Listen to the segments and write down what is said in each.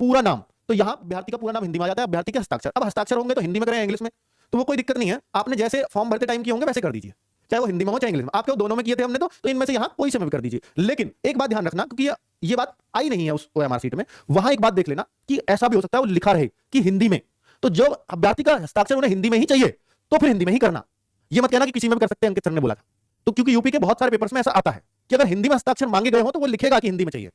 पूरा नाम, तो यहाँ अभ्यर्थी का पूरा नाम हिंदी में आ जाता है, अभ्यर्थी के हस्ताक्षर। अब हस्ताक्षर होंगे तो हिंदी में करें इंग्लिश में, तो वो कोई दिक्कत नहीं है, आपने जैसे फॉर्म भरते टाइम किए होंगे वैसे कर दीजिए, चाहे वो हिंदी में हो चाहे इंग्लिश में। आपके दोनों में किए थे हमने, तो इनमें से यहाँ कोई से में भी कर दीजिए। लेकिन एक बात ध्यान रखना, क्योंकि ये बात आई नहीं है उस ओएमआर सीट में, वहां एक बात देख लेना कि ऐसा भी हो सकता है वो लिखा रहे कि हिंदी में, तो जो अभ्यर्थी का हस्ताक्षर उन्हें हिंदी में ही चाहिए तो फिर हिंदी में ही करना। ये मत कहना कि किसी में भी कर सकते हैं, अंकित सर ने बोला था। तो क्योंकि यूपी के बहुत सारे पेपर्स में ऐसा आता है कि अगर हिंदी में हस्ताक्षर मांगे गए हो तो वो लिखेगा कि हिंदी में चाहिए,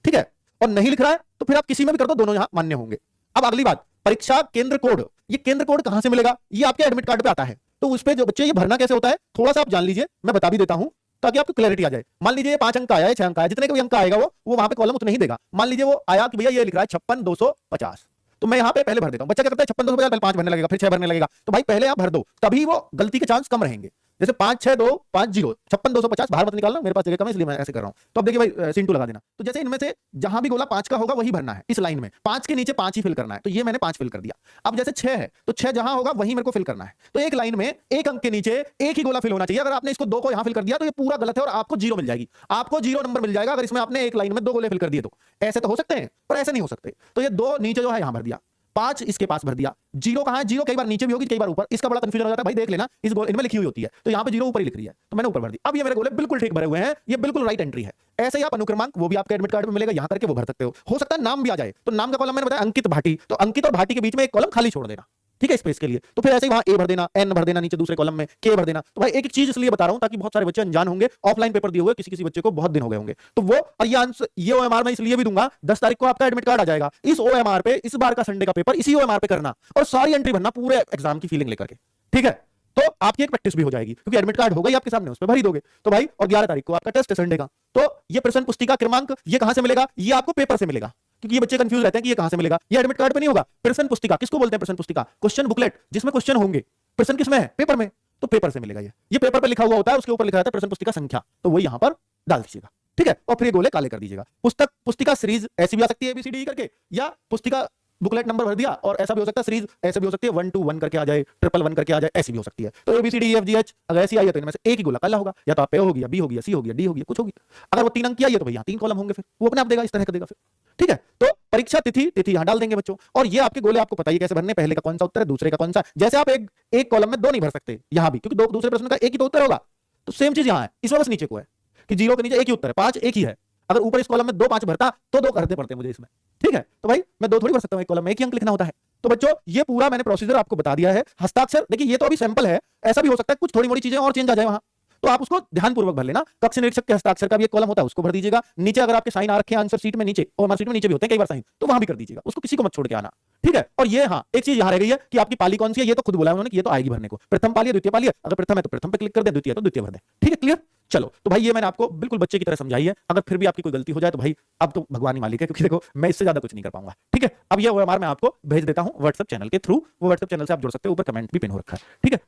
ठीक है, और नहीं लिख रहा है तो फिर आप किसी में भी कर दो, दोनों यहां मान्य होंगे। अब अगली बात, परीक्षा केंद्र कोड, ये केंद्र कोड कहां से मिलेगा? ये आपके एडमिट कार्ड पे आता है, तो उस पे जो बच्चे ये भरना कैसे होता है थोड़ा सा आप जान लीजिए, मैं बता भी देता हूं ताकि आपको क्लैरिटी आ जाए। मान लीजिए 5 अंक आया है, 6 अंक आया, जितने का भी अंक आएगा वो वहां पे कॉलम उतना ही देगा। मान लीजिए वो आया कि भैया ये लिख रहा है 56,250, तो मैं यहाँ पे पहले भर देता हूं। बच्चा क्या करता है 56,250 पहले 5 भरने लगेगा, फिर 6 भरने लगेगा, तो भाई पहले आप भर दो, तभी वो गलती के चांस कम रहेंगे। जैसे 56250 56,250 बाहर मत निकालना, मेरे पास जगह कम है इसलिए मैं ऐसे कर रहा हूं। तो अब देखिए भाई सिंटू लगा देना। तो जैसे इनमें से जहां भी गोला 5 का होगा वही भरना है, इस लाइन में 5 के नीचे 5 ही फिल करना है, तो ये मैंने 5 फिल कर दिया। अब जैसे 6 है तो 6 जहां होगा वही मेरे को फिल करना है, तो एक लाइन में एक अंक के नीचे एक ही गोला फिल होना चाहिए। अगर आपने इसको 2 को यहां फिल कर दिया तो ये पूरा गलत है और आपको 0 मिल जाएगी, आपको 0 नंबर मिल जाएगा अगर इसमें आपने एक लाइन में 2 गोले फिल कर दिए तो। ऐसे तो हो सकते हैं पर ऐसे नहीं हो सकते। तो ये 2 नीचे जो है यहां भर दिया, 5 इसके पास भर दिया, 0 कहां है? 0 कई बार नीचे भी होगी कई बार ऊपर, इसका बड़ा कंफ्यूजन हो जाता है भाई, देख लेना इस गोल इनमें लिखी हुई होती है, तो यहां पे 0 ऊपर ही लिख रही है तो मैंने ऊपर भर दी। अब ये मेरे गोले बिल्कुल ठीक भरे हुए हैं, ये बिल्कुल राइट एंट्री है। ऐसे ही आप अनुक्रमांक वो भी आपके एडमिट कार्ड में मिलेगा, यहां करके वो भर सकते हो सकता है नाम भी आ जाए, तो नाम का कॉलम मैंने बताया अंकित भाटी, तो अंकित और भाटी के बीच में एक कॉलम खाली छोड़ देना, ठीक है, स्पेस के लिए। तो फिर ऐसे ही वहां ए भर देना, एन भर देना, नीचे दूसरे कॉलम में के भर देना। तो भाई एक एक चीज इसलिए बता रहा हूं ताकि बहुत सारे बच्चे अनजान होंगे, ऑफलाइन पेपर दिए हुए किसी बच्चे को बहुत दिन हो गए होंगे, तो वो और ये आंसर ये ओएमआर मैं इसलिए भी दूंगा 10 तारीख को आपका एडमिट कार्ड आ जाएगा, इस ओएमआर पे इस बार का संडे का पेपर इसी ओएमआर पे करना और सारी एंट्री भरना पूरे एग्जाम की फीलिंग लेकर के, ठीक है। तो आपकी एक प्रैक्टिस भी हो जाएगी क्योंकि एडमिट कार्ड होगा ही आपके सामने, उस पर भर ही दोगे। तो भाई और 11 तारीख को आपका टेस्ट है संडे का, तो ये प्रश्न पुस्तिका क्रमांक ये कहां से मिलेगा? ये आपको पेपर से मिलेगा, क्योंकि ये बच्चे कंफ्यूज रहते हैं कि ये कहां से मिलेगा। ये एडमिट कार्ड पे नहीं होगा। प्रश्न पुस्तिका किसको बोलते हैं? प्रश्न पुस्तिका, क्वेश्चन बुकलेट, जिसमें क्वेश्चन होंगे। प्रश्न किसमें है? पेपर में, तो पेपर से मिलेगा। ये पेपर पे लिखा हुआ होता है, उसके ऊपर लिखा रहता है प्रश्न पुस्तिका संख्या, तो वो यहां पर डाल दीजिएगा, ठीक है। और फिर ये गोले काले कर दीजिएगा। पुस्तिका सीरीज ऐसी भी आ सकती है ABCD करके, या पुस्तिका बुकलेट नंबर भर दिया, और ऐसा भी हो सकता है सीरीज ऐसे भी हो सकती है 1 to 1 करके आ जाए, 111 करके आ जाए, ऐसी भी हो सकती है। तो ABCDEFGH अगर ऐसी आई है तो इनमें से एक ही गोला काला होगा, या तो आप पे होगी या बी होगी या सी होगी या डी होगी, कुछ होगी। अगर वो 3 अंक की आई है तो भैया 3 कॉलम होंगे, फिर वो अपने आप देगा, इस तरह का देगा फिर, ठीक है। तो परीक्षा तिथि यहां डाल देंगे बच्चों, और ये आपके गोले आपको पता ही कैसे भरने, पहले का कौन सा उत्तर है, दूसरे का कौन सा। जैसे आप एक कॉलम में 2 नहीं भर सकते यहां भी, क्योंकि दूसरे प्रश्न का एक ही तो उत्तर होगा, तो सेम चीज यहां है, इसमें बस नीचे को है कि 0 के नीचे एक ही उत्तर है, 5 एक ही है। अगर ऊपर इस कॉलम में 2 5 भरता तो 2 करते पड़ते मुझे इसमें, ठीक है। तो भाई मैं 2 थोड़ी भर सकता हूं, एक कॉलम में एक ही अंक लिखना होता है। तो बच्चों ये पूरा मैंने प्रोसीजर आपको बता दिया है। हस्ताक्षर देखिए ये तो अभी सैंपल है, ऐसा भी हो सकता है कुछ थोड़ी मोड़ी चीजें और चेंज आ जाए वहां, तो आप उसको ध्यानपूर्वक भर लेना। कक्ष निरीक्षक के हस्ताक्षर का भी एक कॉलम होता है, उसको भर दीजिएगा। नीचे अगर आपके साइन आ रखे हैं आंसर शीट में नीचे, और शीट में नीचे भी होते हैं कई बार साइन, तो वहां भी कर दीजिएगा, उसको किसी को मत छोड़ के आना, ठीक है। और ये हाँ एक चीज यहां रह गई है कि आपकी पाली कौन सी है, ये तो खुद बोला उन्होंने कि ये तो आएगी भरने को, प्रथम पाली है द्वितीय पाली है, अगर प्रथम है तो प्रथम पे क्लिक कर दे, द्वितीय तो द्वितीय भर दे, ठीक है, क्लियर। चलो तो भाई ये मैंने आपको बिल्कुल बच्चे की तरह समझाई है। अगर फिर भी आपकी कोई गलती हो जाए तो भाई अब तो भगवान ही मालिक है, क्योंकि देखो मैं इससे ज्यादा कुछ नहीं कर पाऊंगा, ठीक है। अब ये ओएमआर मैं आपको भेज देता हूं व्हाट्सएप चैनल के थ्रू, वो व्हाट्सएप चैनल से आप जुड़ सकते हो, ऊपर कमेंट भी पिन हो रखा है, ठीक है।